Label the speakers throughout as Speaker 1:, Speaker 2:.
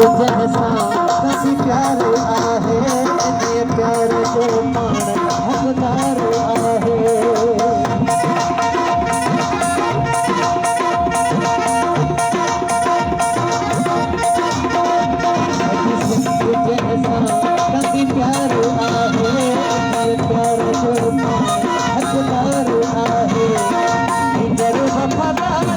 Speaker 1: जैसा कभी प्यार आहे ये प्यार जो पाण हक़दार आहे जैसा कभी प्यार आहे ये प्यार जो पाण हक़दार आहे इधर वफादार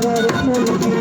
Speaker 1: वफादार